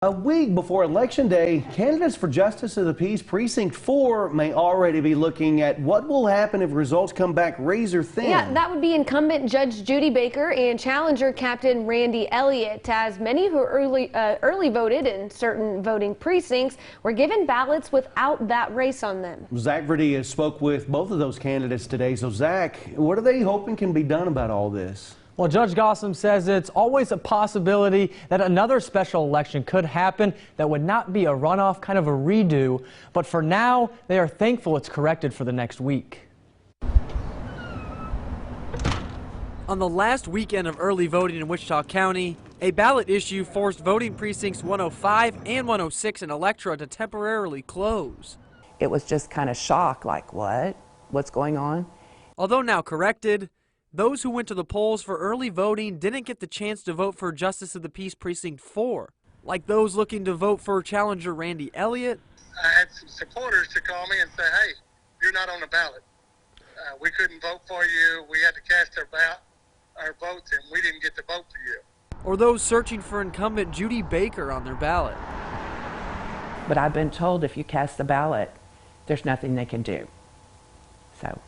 A week before Election Day, candidates for Justice of the Peace Precinct 4 may already be looking at what will happen if results come back razor thin. Yeah, that would be incumbent Judge Judy Baker and challenger Captain Randy Elliott, as many who early voted in certain voting precincts were given ballots without that race on them. Zach Verdia spoke with both of those candidates today. So, Zach, what are they hoping can be done about all this? Well, Judge Gossam says it's always a possibility that another special election could happen that would not be a runoff, kind of a redo. But for now, they are thankful it's corrected for the next week. On the last weekend of early voting in Wichita County, a ballot issue forced voting precincts 105 and 106 in Electra to temporarily close. It was just kind of shock, like, what? What's going on? Although now corrected, those who went to the polls for early voting didn't get the chance to vote for Justice of the Peace Precinct 4, like those looking to vote for challenger Randy Elliott. I had some supporters to call me and say, hey, you're not on the ballot. We couldn't vote for you. We had to cast our votes, and we didn't get to vote for you. Or those searching for incumbent Judy Baker on their ballot. But I've been told if you cast the ballot, there's nothing they can do. So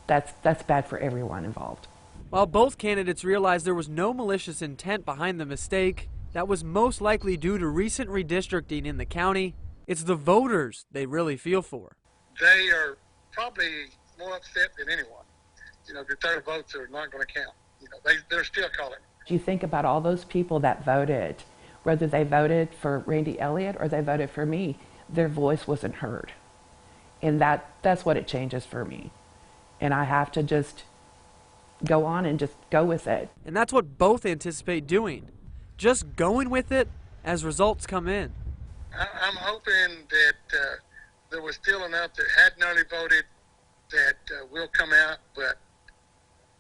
that's bad for everyone involved. While both candidates realized there was no malicious intent behind the mistake, that was most likely due to recent redistricting in the county, it's the voters they really feel for. They are probably more upset than anyone. You know, their votes are not going to count. You know, they're still calling. You think about all those people that voted, whether they voted for Randy Elliott or they voted for me, their voice wasn't heard. And that's what it changes for me. And I have to just go on and just go with it. And that's what both anticipate doing, just going with it as results come in. I'm hoping that there was still enough that hadn't already voted that will come out, but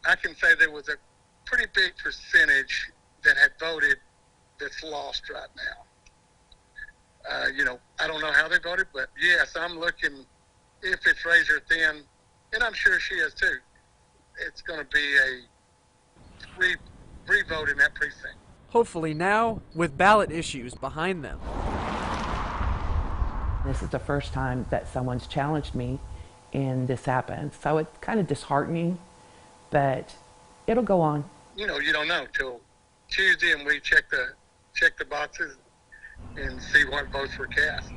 I can say there was a pretty big percentage that had voted that's lost right now. You know, I don't know how they voted, but yes, I'm looking, if it's razor thin, and I'm sure she is too, it's going to be a re-vote in that precinct. Hopefully now, with ballot issues behind them. This is the first time that someone's challenged me and this happened. So it's kind of disheartening, but it'll go on. You know, you don't know till Tuesday, and we check the boxes and see what votes were cast.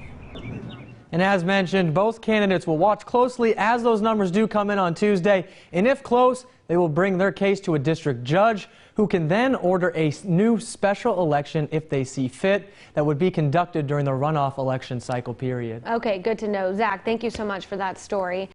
And as mentioned, both candidates will watch closely as those numbers do come in on Tuesday. And if close, they will bring their case to a district judge who can then order a new special election if they see fit that would be conducted during the runoff election cycle period. Okay, good to know. Zach, thank you so much for that story.